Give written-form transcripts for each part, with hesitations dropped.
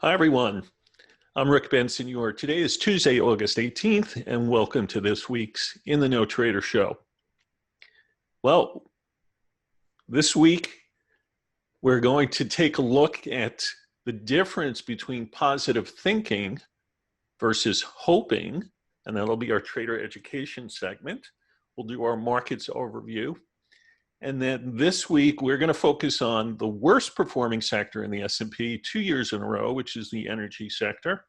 Hi, everyone. I'm Rick Bensignor. Today is Tuesday, August 18th, and welcome to this week's In the No Trader Show. Well, this week, we're going to take a look at the difference between positive thinking versus hoping, and that'll be our trader education segment. We'll do our markets overview. And then this week, we're going to focus on the worst performing sector in the S&P 2 years in a row, which is the energy sector.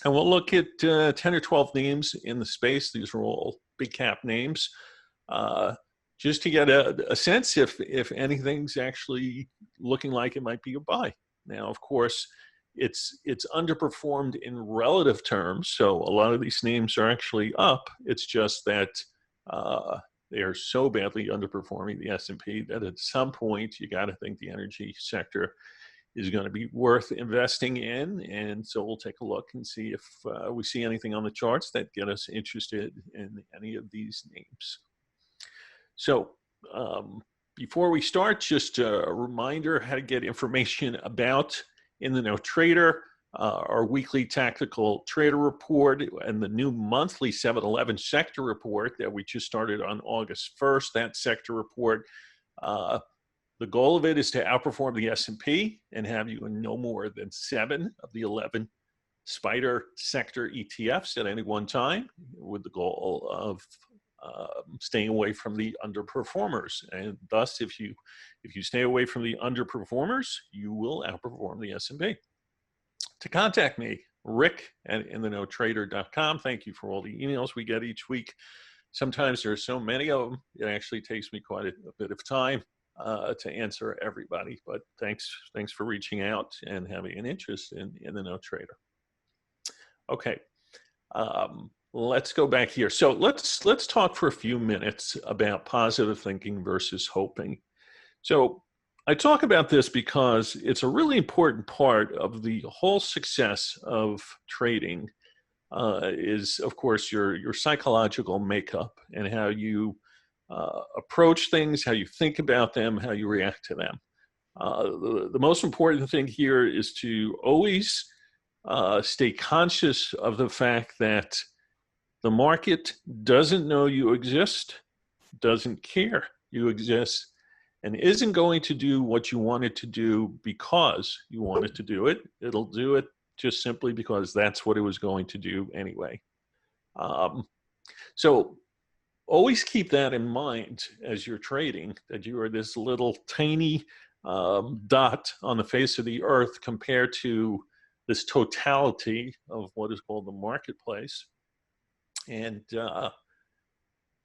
And we'll look at 10 or 12 names in the space. These are all big cap names, just to get a sense if anything's actually looking like it might be a buy. Now, of course, it's underperformed in relative terms. So a lot of these names are actually up. It's just that they are so badly underperforming the S&P that at some point you got to think the energy sector is going to be worth investing in. And so we'll take a look and see if we see anything on the charts that get us interested in any of these names. So before we start, just a reminder how to get information about In the No Trader, our weekly tactical trader report, and the new monthly 7-Eleven sector report that we just started on August 1st. That sector report, the goal of it is to outperform the S&P and have you in no more than 7 of the 11 spider sector ETFs at any one time, with the goal of staying away from the underperformers. And thus, if you stay away from the underperformers, you will outperform the S&P. To contact me, rick@inthenotrader.com. Thank you for all the emails we get each week. Sometimes there are so many of them, it actually takes me quite a bit of time to answer everybody, but thanks for reaching out and having an interest in the No Trader. Okay, let's go back here. So let's talk for a few minutes about positive thinking versus hoping. So I talk about this because it's a really important part of the whole success of trading. Is of course your psychological makeup and how you approach things, how you think about them, how you react to them. The most important thing here is to always stay conscious of the fact that the market doesn't know you exist, doesn't care you exist, and isn't going to do what you want it to do because you want it to do it. It'll do it just simply because that's what it was going to do anyway. So always keep that in mind as you're trading, that you are this little tiny dot on the face of the earth compared to this totality of what is called the marketplace. And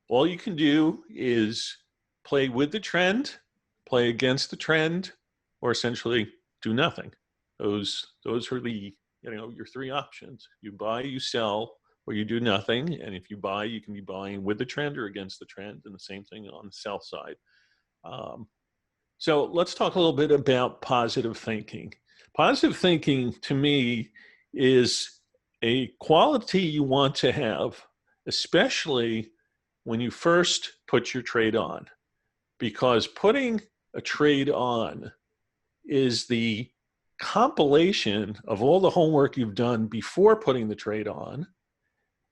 all you can do is play with the trend, play against the trend, or essentially do nothing. Those are the your three options. You buy, you sell, or you do nothing. And if you buy, you can be buying with the trend or against the trend, and the same thing on the sell side. So let's talk a little bit about positive thinking. Positive thinking, to me, is a quality you want to have, especially when you first put your trade on, because putting a trade on is the compilation of all the homework you've done before putting the trade on,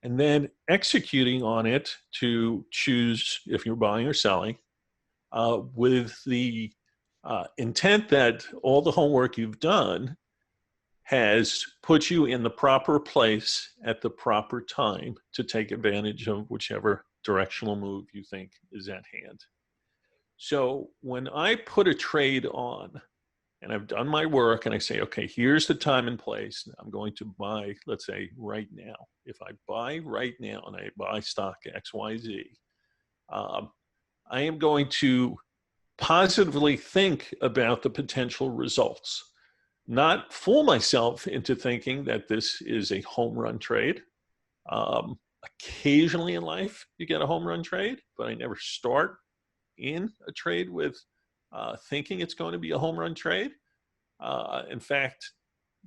and then executing on it to choose if you're buying or selling, with the intent that all the homework you've done has put you in the proper place at the proper time to take advantage of whichever directional move you think is at hand. So when I put a trade on, and I've done my work, and I say, okay, here's the time and place. I'm going to buy, let's say, right now. If I buy right now and I buy stock XYZ, I am going to positively think about the potential results, not fool myself into thinking that this is a home run trade. Occasionally in life, you get a home run trade, but I never start in a trade with thinking it's going to be a home run trade. In fact,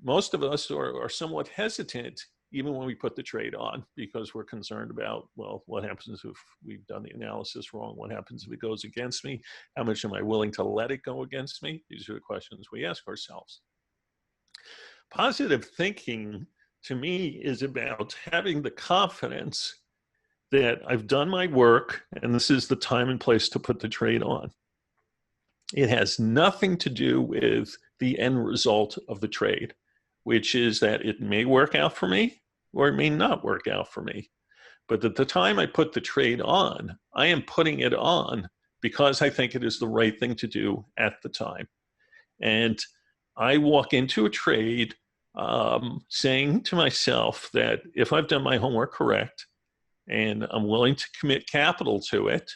most of us are somewhat hesitant even when we put the trade on, because we're concerned about, well, what happens if we've done the analysis wrong? What happens if it goes against me? How much am I willing to let it go against me? These are the questions we ask ourselves. Positive thinking to me is about having the confidence that I've done my work and this is the time and place to put the trade on. It has nothing to do with the end result of the trade, which is that it may work out for me or it may not work out for me. But at the time I put the trade on, I am putting it on because I think it is the right thing to do at the time. And I walk into a trade saying to myself that if I've done my homework correct and I'm willing to commit capital to it,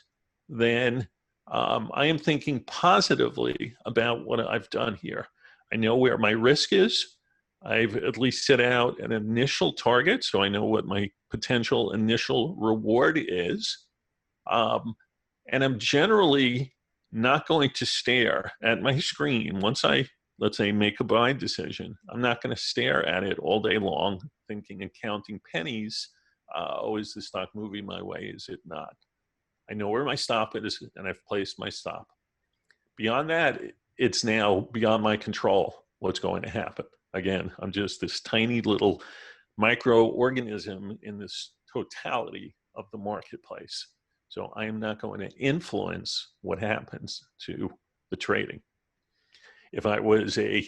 then I am thinking positively about what I've done here. I know where my risk is. I've at least set out an initial target, so I know what my potential initial reward is. And I'm generally not going to stare at my screen once I, let's say, make a buy decision. I'm not going to stare at it all day long thinking and counting pennies. Oh, is the stock moving my way? Is it not? I know where my stop is and I've placed my stop. Beyond that, it's now beyond my control what's going to happen. Again, I'm just this tiny little microorganism in this totality of the marketplace. So I am not going to influence what happens to the trading. If I was a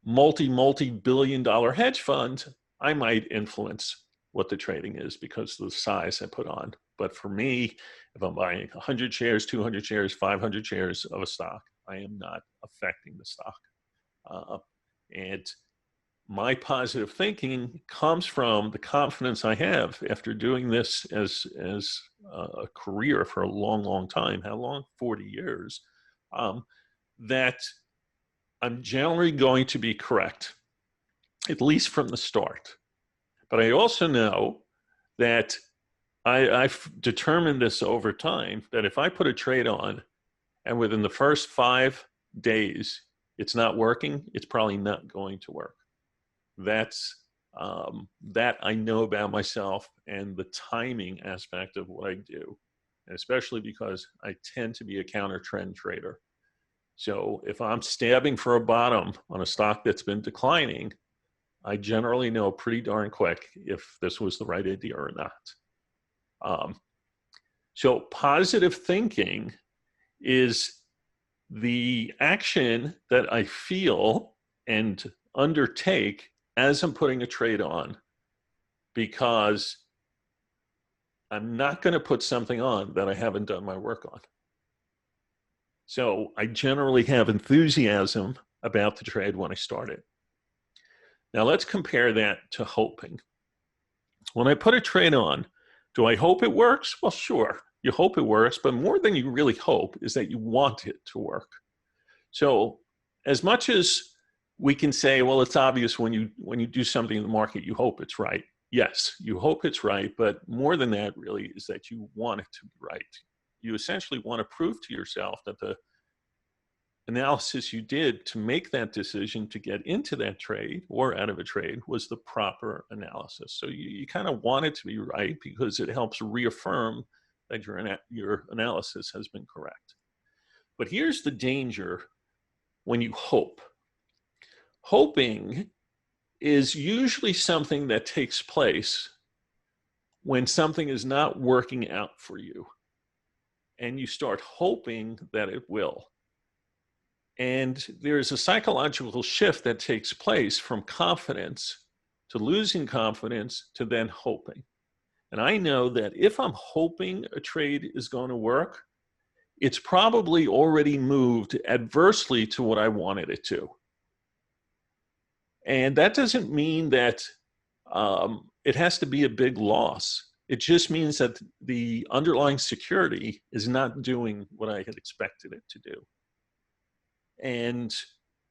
multi-billion dollar hedge fund, I might influence what the trading is because of the size I put on. But for me, if I'm buying 100 shares, 200 shares, 500 shares of a stock, I am not affecting the stock. And my positive thinking comes from the confidence I have after doing this as a career for a long time. How long? 40 years. That I'm generally going to be correct, at least from the start. But I also know that I've determined this over time, that if I put a trade on and within the first 5 days it's not working, it's probably not going to work. That's that I know about myself and the timing aspect of what I do, and especially because I tend to be a counter trend trader. So if I'm stabbing for a bottom on a stock that's been declining, I generally know pretty darn quick if this was the right idea or not. So positive thinking is the action that I feel and undertake as I'm putting a trade on, because I'm not going to put something on that I haven't done my work on. So I generally have enthusiasm about the trade when I start it. Now let's compare that to hoping. When I put a trade on, do I hope it works? Well, sure, you hope it works, but more than you really hope is that you want it to work. So as much as we can say, well, it's obvious when you do something in the market, you hope it's right. Yes, you hope it's right, but more than that really is that you want it to be right. You essentially want to prove to yourself that the analysis you did to make that decision to get into that trade or out of a trade was the proper analysis. So you kind of want it to be right because it helps reaffirm that your analysis has been correct. But here's the danger when you hope. Hoping is usually something that takes place when something is not working out for you, and you start hoping that it will. And there's a psychological shift that takes place from confidence to losing confidence to then hoping. And I know that if I'm hoping a trade is going to work, it's probably already moved adversely to what I wanted it to. And that doesn't mean that it has to be a big loss. It just means that the underlying security is not doing what I had expected it to do. And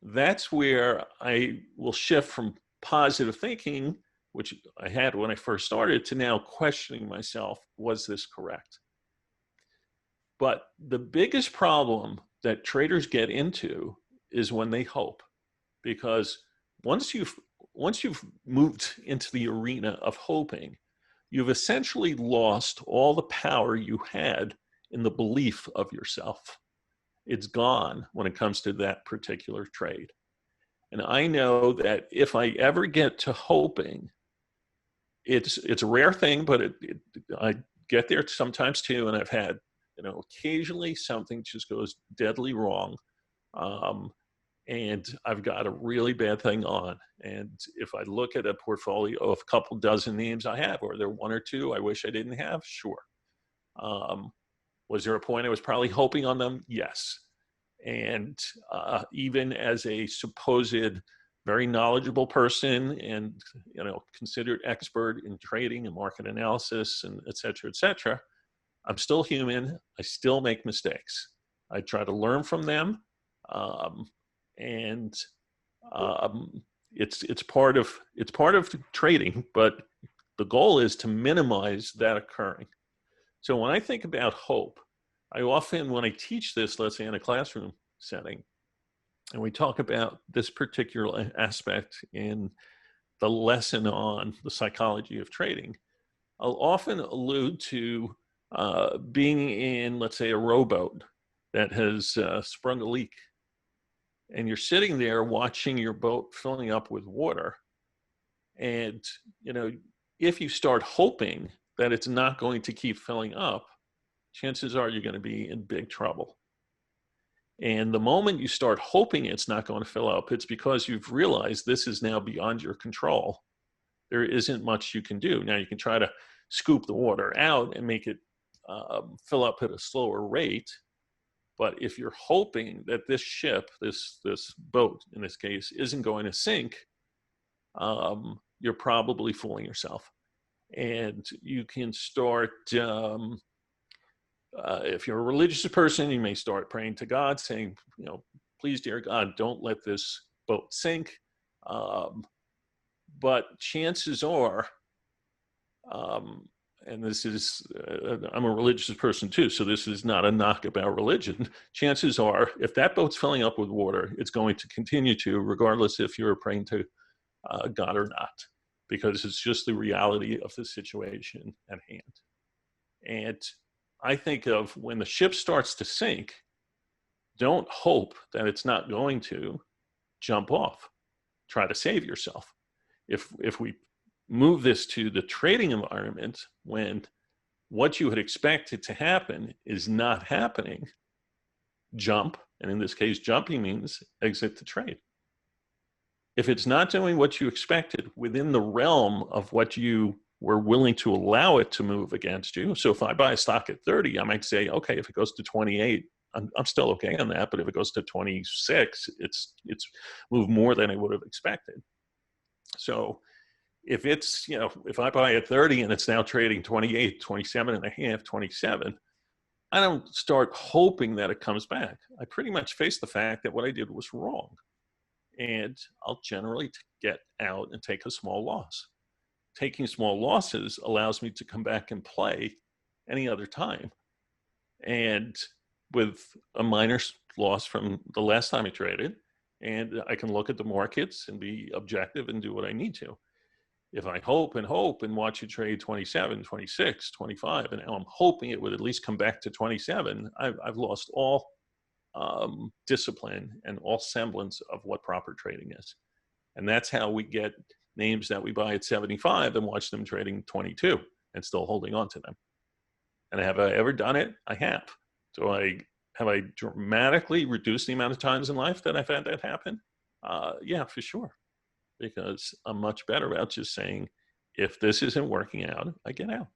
that's where I will shift from positive thinking, which I had when I first started, to now questioning myself, was this correct? But the biggest problem that traders get into is when they hope, because once you've moved into the arena of hoping, you've essentially lost all the power you had in the belief of yourself. It's gone when it comes to that particular trade. And I know that if I ever get to hoping, it's a rare thing, but I get there sometimes too. And I've had, occasionally something just goes deadly wrong. Um, and I've got a really bad thing on. And if I look at a portfolio of a couple dozen names I have, or there one or two I wish I didn't have, sure. Was there a point I was probably hoping on them? Yes. And even as a supposed very knowledgeable person and considered expert in trading and market analysis and et cetera, I'm still human. I still make mistakes. I try to learn from them, and it's part of trading. But the goal is to minimize that occurring. So when I think about hope, I often, when I teach this, let's say in a classroom setting, and we talk about this particular aspect in the lesson on the psychology of trading, I'll often allude to being in, let's say, a rowboat that has sprung a leak. And you're sitting there watching your boat filling up with water. And, if you start hoping that it's not going to keep filling up, chances are you're going to be in big trouble. And the moment you start hoping it's not going to fill up, it's because you've realized this is now beyond your control. There isn't much you can do. Now you can try to scoop the water out and make it fill up at a slower rate. But if you're hoping that this ship, this boat in this case, isn't going to sink, you're probably fooling yourself. And you can start, if you're a religious person, you may start praying to God, saying, please, dear God, don't let this boat sink. But chances are, and this is, I'm a religious person too, so this is not a knock about religion. Chances are, if that boat's filling up with water, it's going to continue to, regardless if you're praying to God or not, because it's just the reality of the situation at hand. And I think of when the ship starts to sink, don't hope that it's not going to jump off. Try to save yourself. If we move this to the trading environment, when what you had expected to happen is not happening, jump. And in this case, jumping means exit the trade. If it's not doing what you expected within the realm of what you were willing to allow it to move against you. So if I buy a stock at 30, I might say, okay, if it goes to 28, I'm still okay on that. But if it goes to 26, it's moved more than I would have expected. So if it's, if I buy at 30 and it's now trading 28, 27 and a half, 27, I don't start hoping that it comes back. I pretty much face the fact that what I did was wrong. And I'll generally get out and take a small loss. Taking small losses allows me to come back and play any other time. And with a minor loss from the last time I traded, and I can look at the markets and be objective and do what I need to. If I hope and watch it trade 27, 26, 25, and now I'm hoping it would at least come back to 27, I've lost all discipline and all semblance of what proper trading is. And that's how we get names that we buy at 75 and watch them trading 22 and still holding on to them. And have I ever done it? I have. Have I dramatically reduced the amount of times in life that I've had that happen? Yeah, for sure. Because I'm much better about just saying, if this isn't working out, I get out.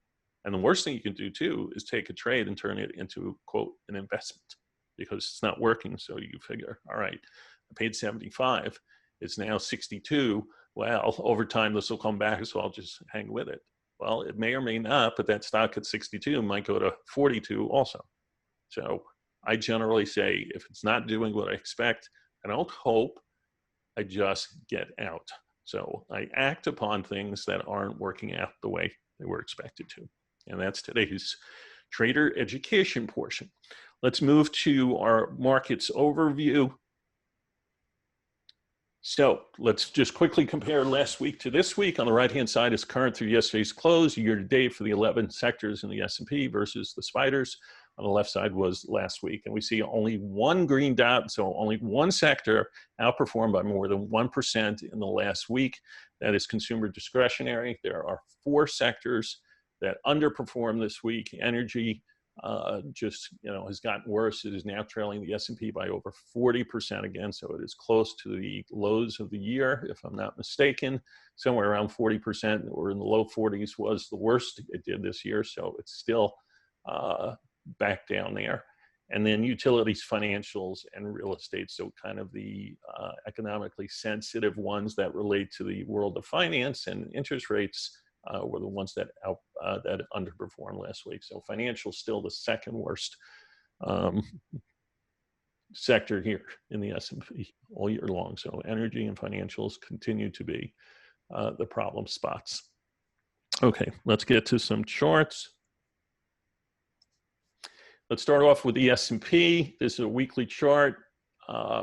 And the worst thing you can do too is take a trade and turn it into, quote, an investment, because it's not working. So you figure, all right, I paid 75, it's now 62. Well, over time this will come back, so I'll just hang with it. Well, it may or may not, but that stock at 62 might go to 42 also. So I generally say, if it's not doing what I expect, I don't hope, I just get out. So I act upon things that aren't working out the way they were expected to. And that's today's trader education portion. Let's move to our markets overview. So let's just quickly compare last week to this week. On the right-hand side is current through yesterday's close, year to date for the 11 sectors in the S&P versus the spiders. on the left side was last week. And we see only one green dot, so only one sector outperformed by more than 1% in the last week. That is consumer discretionary. There are 4 sectors that underperformed this week. Energy just has gotten worse. It is now trailing the S&P by over 40% again, so it is close to the lows of the year, if I'm not mistaken. Somewhere around 40% or in the low 40s was the worst it did this year, so it's still back down there. And then utilities, financials, and real estate, so kind of the economically sensitive ones that relate to the world of finance and interest rates, were the ones that underperformed last week. So financial still the second worst sector here in the S&P all year long. So energy and financials continue to be the problem spots. Okay, let's get to some charts. Let's start off with the S&P. This is a weekly chart.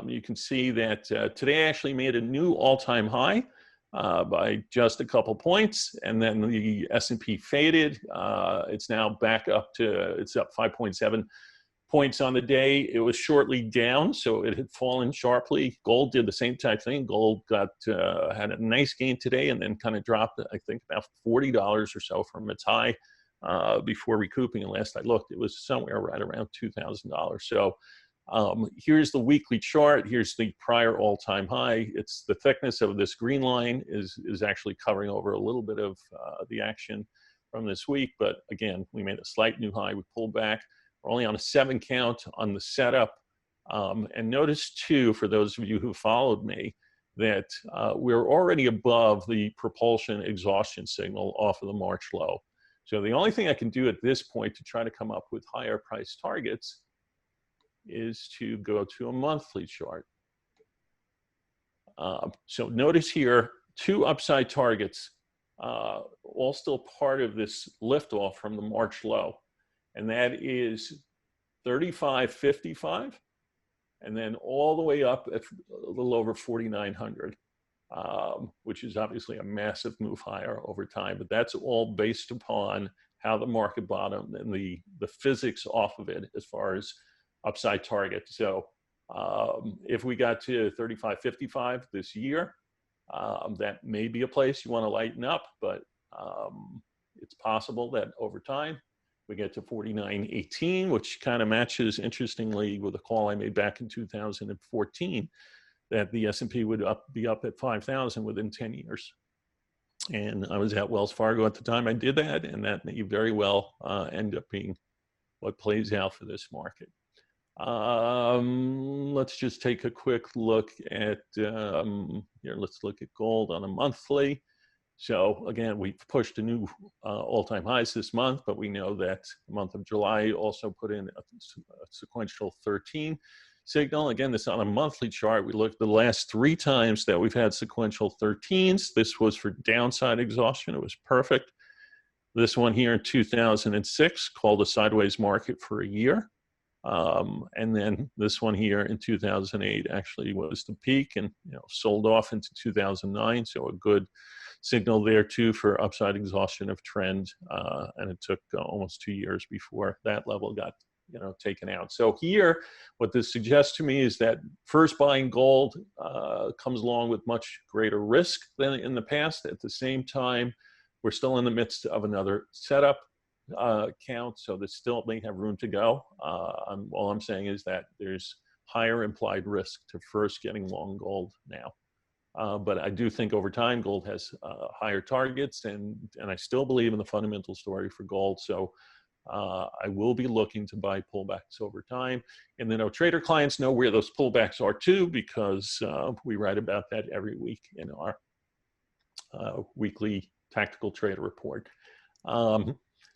You can see that today actually made a new all-time high by just a couple points, and then the S&P faded. It's now back up to, it's up 5.7 points on the day. It was shortly down, so it had fallen sharply. Gold did the same type thing. Gold got had a nice gain today and then kind of dropped, I think, about $40 or so from its high before recouping. And last I looked, it was somewhere right around $2,000. So here's the weekly chart. Here's the prior all-time high. It's the thickness of this green line is actually covering over a little bit of the action from this week. But again, we made a slight new high. We pulled back. We're only on a 7 count on the setup. And notice too, for those of you who followed me, that we're already above the propulsion exhaustion signal off of the March low. So the only thing I can do at this point to try to come up with higher price targets is to go to a monthly chart. So notice here, 2 upside targets, all still part of this liftoff from the March low. And that is 35.55, and then all the way up at a little over 4,900, which is obviously a massive move higher over time. But that's all based upon how the market bottomed and the physics off of it as far as upside target. So if we got to 35.55 this year, that may be a place you want to lighten up, but it's possible that over time we get to 49.18, which kind of matches, interestingly, with a call I made back in 2014 that the S&P would be up at 5,000 within 10 years. And I was at Wells Fargo at the time I did that, and that may very well end up being what plays out for this market. Let's just take a quick look at, here, let's look at gold on a monthly. So again, we've pushed a new all-time highs this month, but we know that the month of July also put in a sequential 13 signal. Again, this is on a monthly chart. We looked the last 3 times that we've had sequential 13s. This was for downside exhaustion. It was perfect. This one here in 2006 called a sideways market for a year. And then this one here in 2008 actually was the peak and sold off into 2009. So a good signal there too for upside exhaustion of trend, and it took almost 2 years before that level got taken out. So here, what this suggests to me is that first buying gold comes along with much greater risk than in the past. At the same time, we're still in the midst of another setup count, so this still may have room to go. All I'm saying is that there's higher implied risk to first getting long gold now. But I do think over time, gold has higher targets, and I still believe in the fundamental story for gold. So I will be looking to buy pullbacks over time. And then our trader clients know where those pullbacks are too, because we write about that every week in our weekly tactical trader report.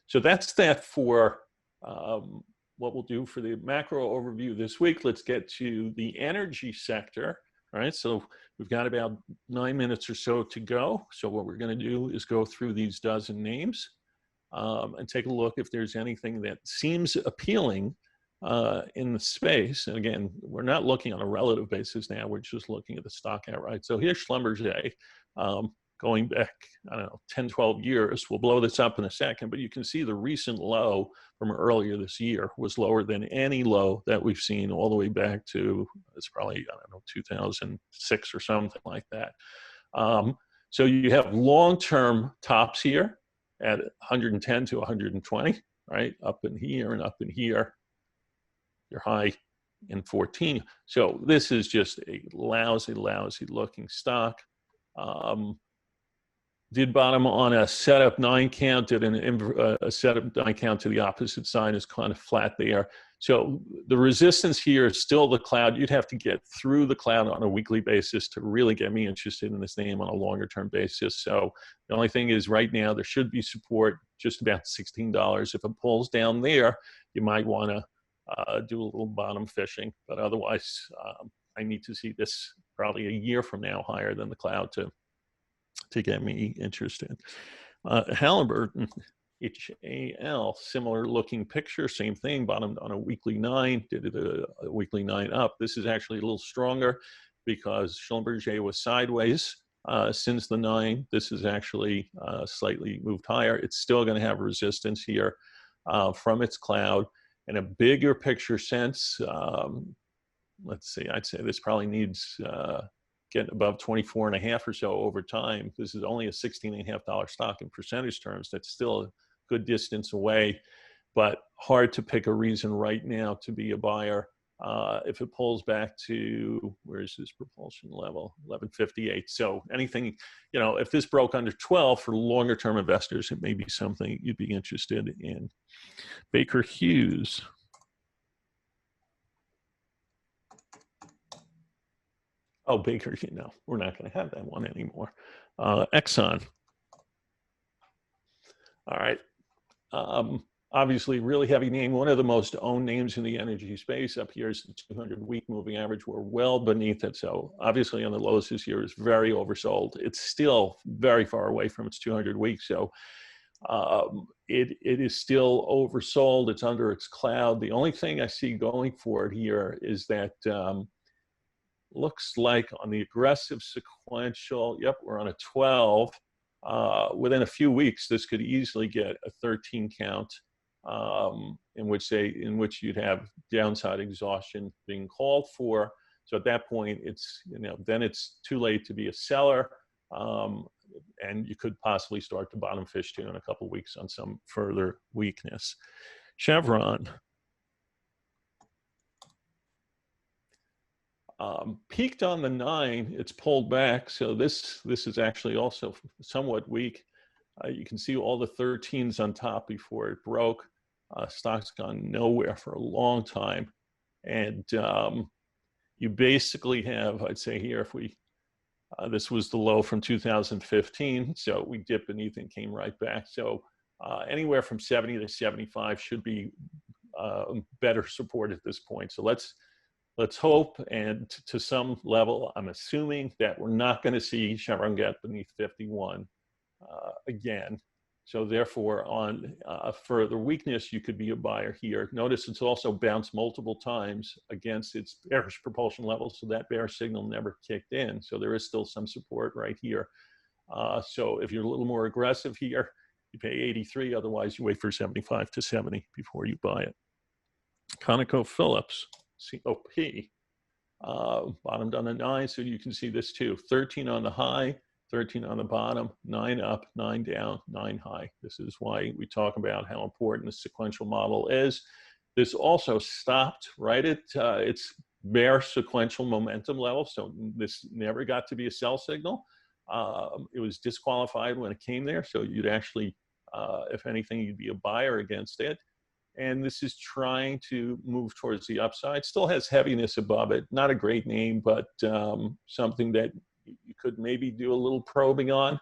So that's that for what we'll do for the macro overview this week. Let's get to the energy sector. All right, so we've got about 9 minutes or so to go. So what we're going to do is go through these dozen names and take a look if there's anything that seems appealing in the space. And again, we're not looking on a relative basis now. We're just looking at the stock outright. So here's Schlumberger, going back, I don't know, 10, 12 years. We'll blow this up in a second, but you can see the recent low from earlier this year was lower than any low that we've seen all the way back to, it's probably, I don't know, 2006 or something like that. So you have long-term tops here at 110 to 120, right? Up in here and up in here. Your high in 14. So this is just a lousy, lousy looking stock. Did bottom on a setup 9 count, did a setup 9 count to the opposite side, is kind of flat there. So the resistance here is still the cloud. You'd have to get through the cloud on a weekly basis to really get me interested in this name on a longer term basis. So the only thing is right now there should be support just about $16. If it pulls down there, you might want to do a little bottom fishing, but otherwise I need to see this probably a year from now higher than the cloud to get me interested. Halliburton, HAL, similar looking picture, same thing, bottomed on a weekly 9, did it a weekly 9 up. This is actually a little stronger because Schlumberger was sideways since the 9. This is actually slightly moved higher. It's still going to have resistance here from its cloud. In a bigger picture sense, let's see, I'd say this probably needs getting above 24.5 or so over time. This is only a $16.50 stock in percentage terms. That's still a good distance away, but hard to pick a reason right now to be a buyer. If it pulls back to, where is this propulsion level? 1158. So anything, you know, if this broke under 12 for longer term investors, it may be something you'd be interested in. Baker Hughes. Oh, Baker, no, we're not going to have that one anymore. Exxon. All right. Obviously, really heavy name. One of the most owned names in the energy space. Up here is the 200-week moving average. We're well beneath it. So obviously on the lowest this year is very oversold. It's still very far away from its 200 weeks. So it is still oversold. It's under its cloud. The only thing I see going for it here is that looks like on the aggressive sequential, yep, we're on a 12. Within a few weeks, this could easily get a 13 count, in which you'd have downside exhaustion being called for. So at that point, it's, you know, then it's too late to be a seller, and you could possibly start to bottom fish too in a couple of weeks on some further weakness. Chevron. Peaked on the 9, it's pulled back. So this is actually also somewhat weak. You can see all the 13s on top before it broke. Stock's gone nowhere for a long time. And you basically have, I'd say here, if we, this was the low from 2015. So we dipped beneath and came right back. So anywhere from 70 to 75 should be better support at this point. So let's hope, and to some level, I'm assuming that we're not going to see Chevron get beneath 51 again. So therefore, on further weakness, you could be a buyer here. Notice it's also bounced multiple times against its bearish propulsion level, so that bearish signal never kicked in. So there is still some support right here. So if you're a little more aggressive here, you pay 83. Otherwise, you wait for 75 to 70 before you buy it. ConocoPhillips. COP, bottomed on the 9, so you can see this too. 13 on the high, 13 on the bottom, 9 up, 9 down, 9 high. This is why we talk about how important the sequential model is. This also stopped right at its bare sequential momentum level, so this never got to be a sell signal. It was disqualified when it came there, so you'd actually, if anything, you'd be a buyer against it. And this is trying to move towards the upside. Still has heaviness above it. Not a great name, but something that you could maybe do a little probing on.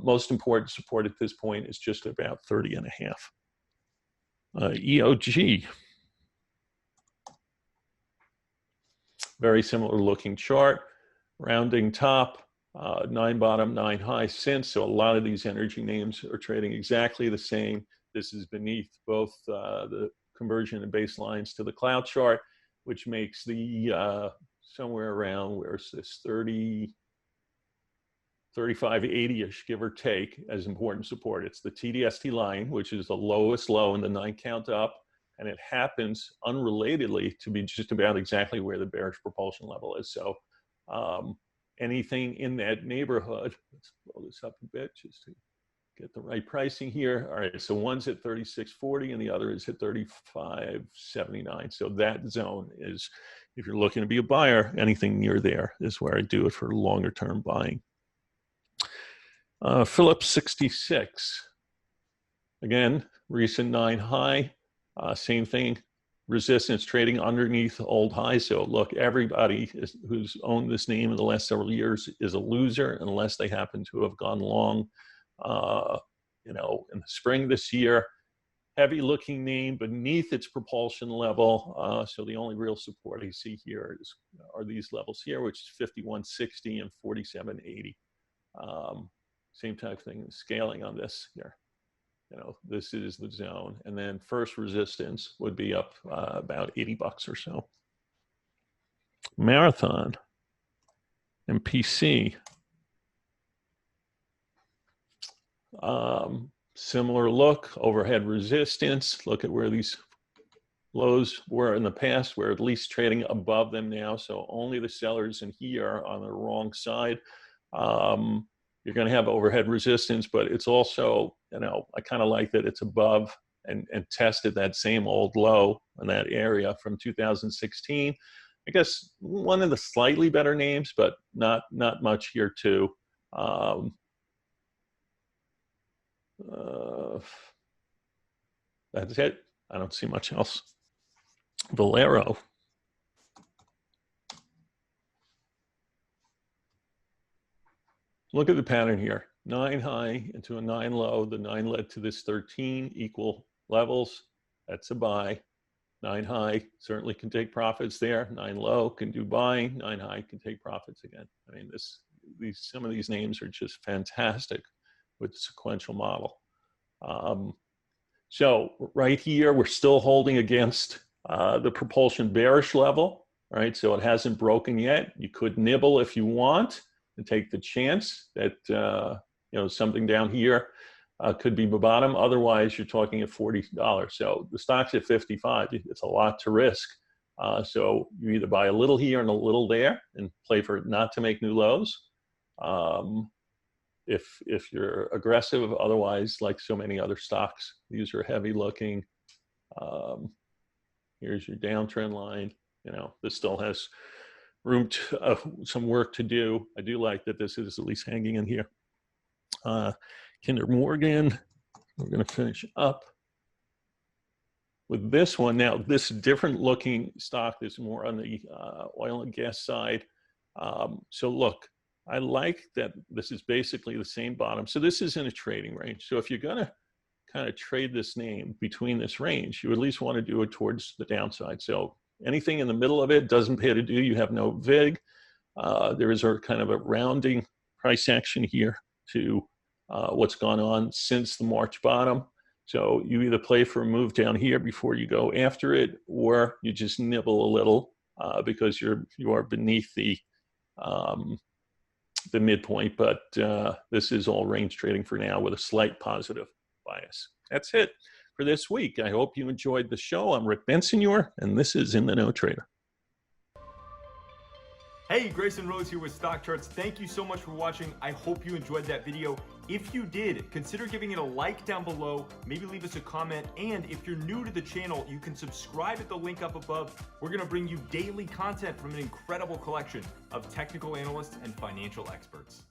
Most important support at this point is just about 30.5. EOG. Very similar looking chart. Rounding top, 9 bottom, 9 high since. So a lot of these energy names are trading exactly the same. This is beneath both the conversion and baselines to the cloud chart, which makes the somewhere around, where's this, 30, 35.80-ish, give or take, as important support. It's the TDST line, which is the lowest low in the 9 count up, and it happens unrelatedly to be just about exactly where the bearish propulsion level is. So anything in that neighborhood, let's blow this up a bit just to get the right pricing here. All right, so one's at 36.40 and the other is at 35.79. So that zone is, if you're looking to be a buyer, anything near there is where I do it for longer term buying. Phillips 66. Again, recent 9 high, same thing, resistance trading underneath old highs. So look, everybody who's owned this name in the last several years is a loser unless they happen to have gone long, you know, in the spring this year. Heavy looking name beneath its propulsion level. So the only real support I see here are these levels here, which is 51.60 and 47.80. Same type of thing, scaling on this here. You know, this is the zone. And then first resistance would be up about $80 or so. Marathon and PC. Similar look, overhead resistance. Look at where these lows were in the past. We're at least trading above them now. So only the sellers in here are on the wrong side. You're going to have overhead resistance, but it's also, you know, I kind of like that it's above and tested that same old low in that area from 2016. I guess one of the slightly better names, but not much here too. That's it. I don't see much else. Valero. Look at the pattern here. 9 high into a 9 low. The 9 led to this 13 equal levels. That's a buy. 9 high certainly can take profits there. 9 low can do buying. 9 high can take profits again. I mean, some of these names are just fantastic with the sequential model. So right here, we're still holding against the propulsion bearish level, right? So it hasn't broken yet. You could nibble if you want and take the chance that you know, something down here could be the bottom. Otherwise, you're talking at $40. So the stock's at 55. It's a lot to risk. So you either buy a little here and a little there and play for it not to make new lows. If you're aggressive, otherwise, like so many other stocks, these are heavy looking. Here's your downtrend line. You know, this still has room to, some work to do. I do like that this is at least hanging in here. Kinder Morgan, we're going to finish up with this one. Now, this different looking stock is more on the oil and gas side. So look, I like that this is basically the same bottom. So this is in a trading range. So if you're going to kind of trade this name between this range, you at least want to do it towards the downside. So anything in the middle of it doesn't pay to do. You have no VIG. There is a kind of a rounding price action here to what's gone on since the March bottom. So you either play for a move down here before you go after it, or you just nibble a little because you are beneath the midpoint. But this is all range trading for now with a slight positive bias. That's it for this week. I hope you enjoyed the show. I'm Rick Bensignor, and this is In the Know Trader. Hey, Grayson Rose here with StockCharts. Thank you so much for watching. I hope you enjoyed that video. If you did, consider giving it a like down below, maybe leave us a comment, and if you're new to the channel, you can subscribe at the link up above. We're gonna bring you daily content from an incredible collection of technical analysts and financial experts.